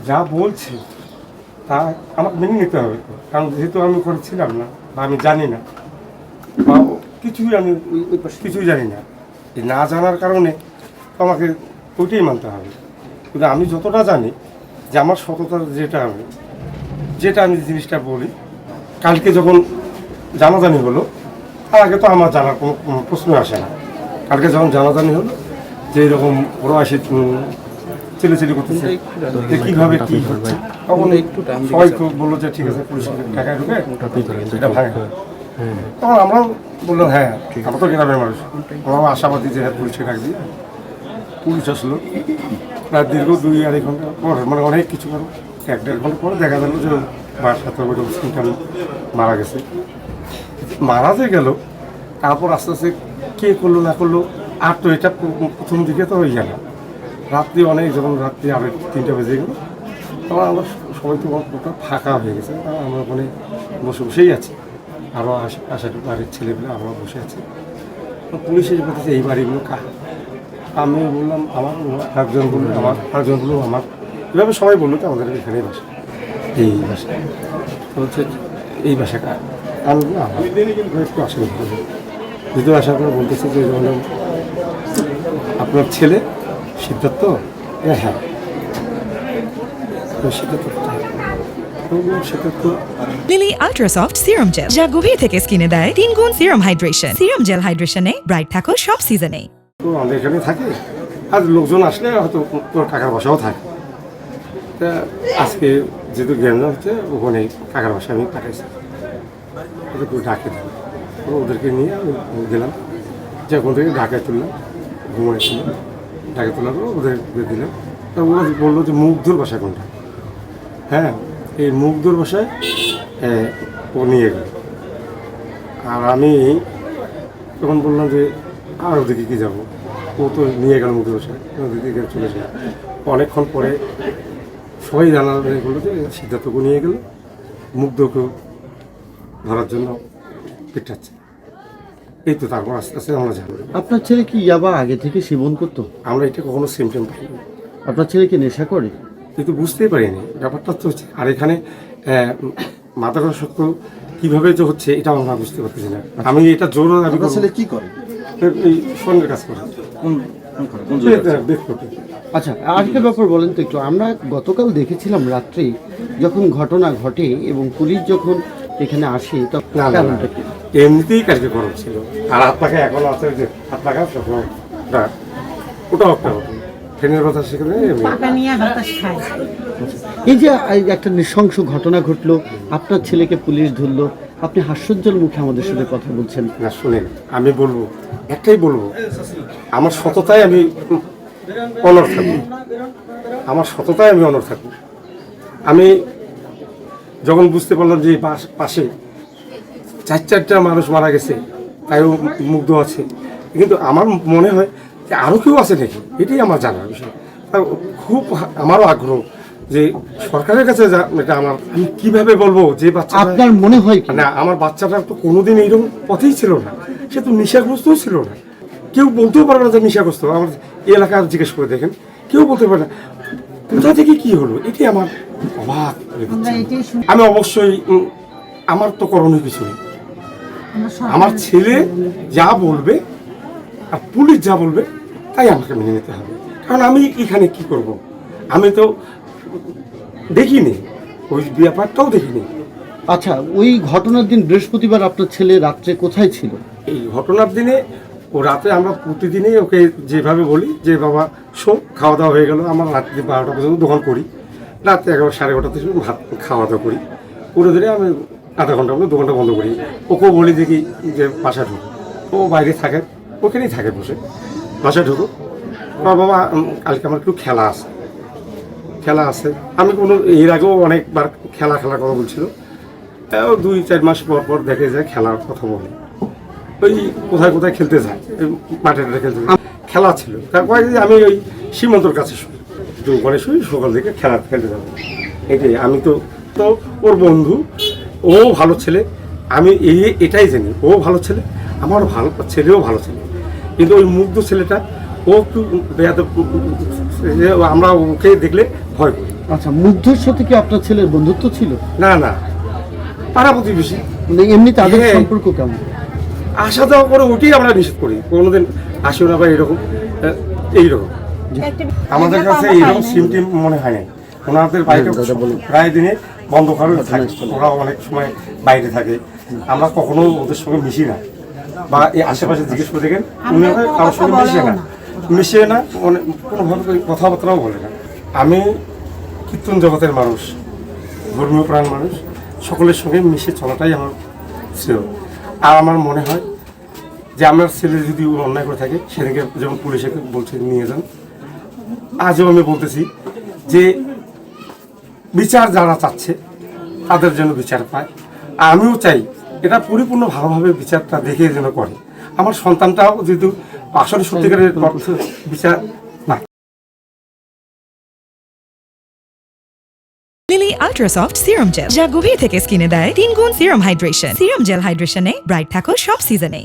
যা বলছে তা আমার মেনে নিতে হবে, কারণ যেহেতু আমি ওখানে ছিলাম না বা আমি জানি না বা কিছুই জানি না, এই না জানার কারণে আমাকে ওইটাই মানতে হবে। কিন্তু আমি যতটা জানি যে আমার সততা যেটা আমি জিনিসটা বলি, কালকে যখন জানাজানি হলো তার আগে তো আমার জানার কোনো প্রশ্ন আসে না। কালকে যখন জানাজানি হলো যে এরকম বড় আসে চিলি করতেছে যে কীভাবে কী হচ্ছে, তখন সবাই বললো যে ঠিক আছে পুলিশ টাকায় ঢুকে এটা ভাঙে। তখন আমরাও বললাম হ্যাঁ, আমরা তো গ্রামের মানুষ, আমরাও আশাবাদী যে হ্যাঁ পুলিশকে ডাক দিয়ে পুলিশ আসলো। প্রায় দীর্ঘ 2-2.5 ঘন্টা পর, মানে অনেক কিছু পর 1-1.5 ঘন্টা পরে দেখা গেল যে বাসাতে সিনকাল মারা গেছে। মারা যে গেল, তারপর আস্তে আস্তে কে করলো না করলো আর তো এটা প্রথম দিকে তো হয়ে গেল। রাত্রি অনেক, যখন রাত্রি 3টা বেজে গেল, তখন আমরা সবাই তো ওটা ফাঁকা হয়ে গেছে, আমরা ওখানে বসেই আছি, আরও আশাটি বাড়ির ছেলেপেলে আমরা বসে আছি। পুলিশ এসে বলতেছে এই বাড়িগুলো কার। আমি বললাম আমার, একজন বললো আমার, আরেকজন বললো আমার, এভাবে সবাই বললো তো আমাদের এখানেই বাসা, এই বাসা বলছে এই বাসা কার। আমি একটু আসলে দ্বিতীয় আসার পরে বলতেছে যে আপনার ছেলে সিদ্ধার্থ। হ্যাঁ Siddharth. Lily ultra soft serum gel, যা গভীর থেকে স্কিনে দেয় 3 গুণ সিরাম হাইড্রেশন। সিরাম জেল হাইড্রেশনে ব্রাইট থাকো সব সিজনে। তো আমাদের এখানে থাকে, আর লোকজন আসলে হয়তো টাকার বাসাও থাকে। তা আজকে যেহেতু জ্ঞান হচ্ছে, ওখানে টাকার বাসা আমি পাঠাইছি, ওদেরকে ডাকে দিলাম, ওদেরকে নিয়ে আমি গেলাম, যে ওখান থেকে ঢাকায় তুললাম, ঘুমাইছিল ঢাকা তোলার পর ওদের দিলাম। তা ওরা বললো যে মুগ্ধর বাসা কোনটা। হ্যাঁ, এই মুগ্ধর বাসায় ও নিয়ে গেল। আর আমি তখন বললাম যে আর ওদিকে কি যাবো, ও তো নিয়ে গেল মুগ্ধর বাসায়, ওদিকে চলে যায়। অনেকক্ষণ পরে সবাই জানা বললো যে সিদ্ধার্থকে নিয়ে গেল, মুগ্ধকেও ধরার জন্য পেটাচ্ছে। এই তো তারপর আস্তে আস্তে আমরা জানি। আপনার ছেলে কি ইয়াবা আগে থেকে সেবন করতো? আমরা এটা কখনো সিমটম পাইনি। আপনার ছেলে কি নেশা করে? কিন্তু বুঝতেই পারিনি ব্যাপারটা তো হচ্ছে। আর এখানে মাদকাসক্ত কীভাবে যে হচ্ছে এটা আমরা বুঝতে পারতেছি না। আমি এটা জোর দাবি করব। ছেলে কি করে? এই স্বর্ণের কাজ করে। আচ্ছা, আরেকটা ব্যাপার বলেন তো একটু। আমরা গতকাল দেখেছিলাম রাত্রে যখন ঘটনা ঘটে এবং পুলিশ যখন এখানে আসে তখন এমনিতেই কাজকে গরম ছিল। আর হাত পাখা এখন আছে, যে হাত পাখা সবসময় ওটা একটা হতো ফ্যানের কথা, সেখানে এই যে একটা নৃশংস ঘটনা ঘটলো, আপনার ছেলেকে পুলিশ ধরলো, আপনি হাস্যোজ্জ্বল মুখে আমাদের সাথে কথা বলছেন। না শুনেন, আমি বলবো একটাই বলবো, আমার সততায় আমি অনড় থাকবো, আমার সততায় আমি অনড় থাকবো। আমি যখন বুঝতে পারলাম যে পাশে 4-4টা মানুষ মারা গেছে, তাইও মুগ্ধ আছে, কিন্তু আমার মনে হয় যে আরও কেউ আছে নাকি, এটাই আমার জানার বিষয়। খুব আমারও আগ্রহ যে সরকারের কাছে এটা আমার, আমি কীভাবে বলবো যে বাচ্চা, আপনার মনে হয় না আমার বাচ্চাটা তো কোনোদিন এইরকম পথেই ছিল না, সে তো নেশাগ্রস্তও ছিল না। কেউ বলতেও পারে না যে নেশাগ্রস্ত। আমার এলাকার জিজ্ঞেস করে দেখেন, কেউ বলতে পারে না। কোথা থেকে কি হলো, এটি আমার অবাক। আমি অবশ্যই, আমার তো করণীয় কিছু নেই। আমার ছেলে যা বলবে আর পুলিশ যা বলবে তাই আমাকে মেনে নিতে হবে। কারণ আমি এখানে কি করব, আমি তো দেখিনি, ওই ব্যাপারটাও দেখিনি। আচ্ছা, ওই ঘটনার দিন বৃহস্পতিবার আপনার ছেলে রাত্রে কোথায় ছিল? এই ঘটনার দিনে ও রাতে আমরা প্রতিদিনই ওকে যেভাবে বলি যে বাবা খাওয়া দাওয়া হয়ে গেল, আমার রাত্রি 12টা পর্যন্ত দোকান করি, রাত্রে 11, 11:30 থেকে ভাত খাওয়া দাওয়া করি, পুরো ধরে আমি আধা ঘন্টার মধ্যে দোকানটা বন্ধ করি। ওকেও বলি দেখি যে বাসা ঢুকো, ও বাইরে থাকে, ওখানেই থাকে বসে, বাসায় ঢুকো বাবা, কালকে আমার একটু খেলা আছে। আমি এর আগেও অনেকবার খেলার কথা বলছিল, 2-4 মাস পর দেখে যায় খেলার কথা বলে, ওই কোথায় খেলতে যায়, মাঠে খেলতে যায়। খেলা ছিল, তারপরে আমি ওই সীমান্তর কাছে শুই, ওখানে শুই, সকাল থেকে খেলতে যাবো। এটাই আমি তো ওর বন্ধু, ও ভালো ছেলে, আমি এটাই জানি, ও ভালো ছেলে, আমার ছেলেও ভালো ছেলে। কিন্তু ওই মুগ্ধ ছেলেটা ও একটু আমরা ওকে দেখলে ভয় করি। আচ্ছা, মুগ্ধর সাথে কি আপনার ছেলের বন্ধুত্ব ছিল? না না, পাড়া প্রতিবেশী, মানে এমনি তাদের হ্যাঁ। সম্পর্ক কেমন? আসা যাওয়া করে ওইটাই আমরা নিষেধ করি, কোনোদিন আসিও না বা এরকম এইরকম। আমাদের কাছে এইরকম সিম টিম মনে হয় নাই। ওনাদের বাড়িতে প্রায় দিনে বন্ধ করে থাকে, ওরা অনেক সময় বাইরে থাকে, আমরা কখনো ওদের সঙ্গে মিশি না, বা এই আশেপাশে জিজ্ঞেস করে দেখেন উনি কারোর সঙ্গে মিশে না কোনোভাবে কথাবার্তাও বলে না। আমি কীর্তন জগতের মানুষ, ধর্মীয় প্রাণ মানুষ, সকলের সঙ্গে মিশে চলাটাই আমার শ্রেয়। আর আমার মনে হয় যে আমার ছেলে যদি অন্যায় করে থাকে, সেদিকে যেমন পুলিশে বলছে নিয়ে যান, আজও আমি বলতেছি যে বিচার যারা চাচ্ছে তাদের জন্য বিচার পায়। আর আমিও চাই এটা পরিপূর্ণ ভালোভাবে বিচারটা দেখে যেন করে। আমার সন্তানটাও যেহেতু আসলে সত্যিকারের বিচার না। Lily ultra soft serum gel, যা গভীর থেকে স্কিনে দেয় 3 গুণ সিরাম হাইড্রেশন। সিরাম জেল হাইড্রেশনে ব্রাইট থাকো সব সিজনে।